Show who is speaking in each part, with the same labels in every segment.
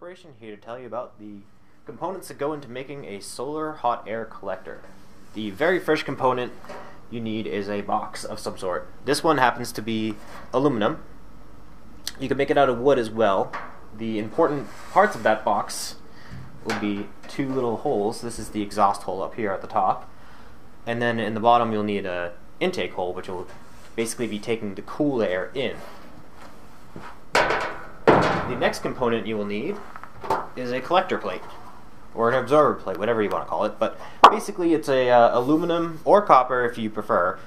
Speaker 1: Corporation here to tell you about the components that go into making a solar hot air collector. The very first component you need is a box of some sort. This one happens to be aluminum. You can make it out of wood as well. The important parts of that box will be two little holes. This is the exhaust hole up here at the top. And then in the bottom you'll need an intake hole, which will basically be taking the cool air in. The next component you will need is a collector plate, or an absorber plate, whatever you want to call it. But basically it's a aluminum or copper, if you prefer,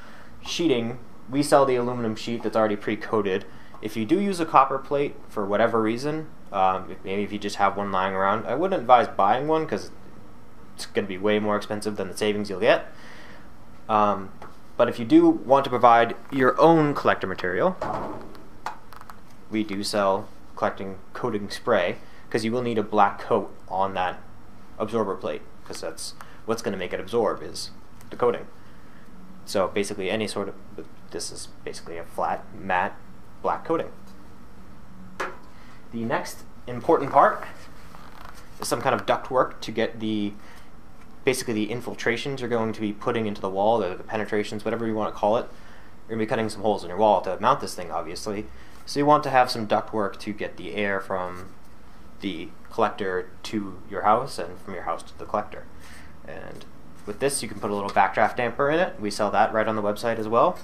Speaker 1: sheeting. We sell the aluminum sheet that's already pre-coated. If you do use a copper plate for whatever reason, maybe if you just have one lying around, I wouldn't advise buying one because it's going to be way more expensive than the savings you'll get. But if you do want to provide your own collector material, we do sell collecting coating spray, because you will need a black coat on that absorber plate, because that's what's going to make it absorb, is the coating. So basically this is basically a flat, matte, black coating. The next important part is some kind of ductwork to get basically the infiltrations you're going to be putting into the wall, the penetrations, whatever you want to call it. You're going to be cutting some holes in your wall to mount this thing, obviously. So you want to have some ductwork to get the air from the collector to your house and from your house to the collector. And with this you can put a little backdraft damper in it. We sell that right on the website as well.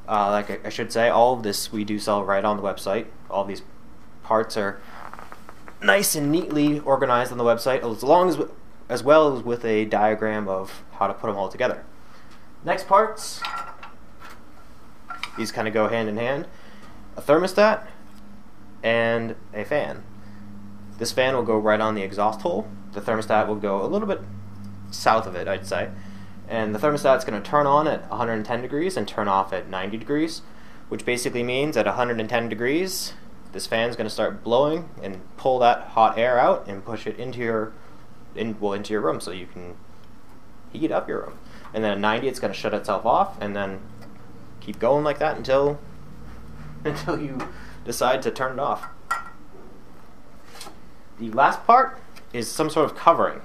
Speaker 1: Like I should say, all of this we do sell right on the website. All these parts are nice and neatly organized on the website, as well as with a diagram of how to put them all together. Next parts, these kind of go hand in hand. A thermostat and a fan. This fan will go right on the exhaust hole. The thermostat will go a little bit south of it, I'd say. And the thermostat's going to turn on at 110 degrees and turn off at 90 degrees, which basically means at 110 degrees, this fan's going to start blowing and pull that hot air out and push it into your room so you can heat up your room. And then at 90 it's going to shut itself off, and then keep going like that until you decide to turn it off. The last part is some sort of covering.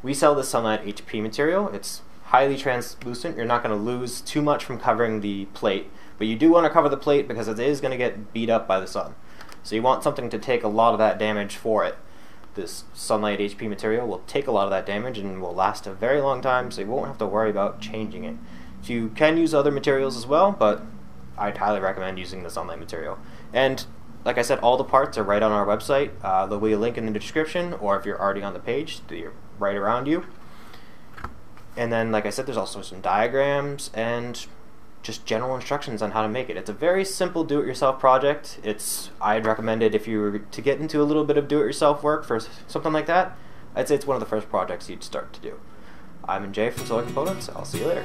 Speaker 1: We sell this Sunlight HP material. It's highly translucent. You're not going to lose too much from covering the plate, but you do want to cover the plate because it is going to get beat up by the sun. So you want something to take a lot of that damage for it. This Sunlight HP material will take a lot of that damage and will last a very long time, so you won't have to worry about changing it. You can use other materials as well, but I'd highly recommend using the Sunlight material. And like I said, all the parts are right on our website. There'll be a link in the description, or if you're already on the page, they're right around you. And then, like I said, there's also some diagrams and just general instructions on how to make it. It's a very simple do-it-yourself project. I'd recommend it if you were to get into a little bit of do-it-yourself work for something like that. I'd say it's one of the first projects you'd start to do. I'm Jay from Solar Components. I'll see you later.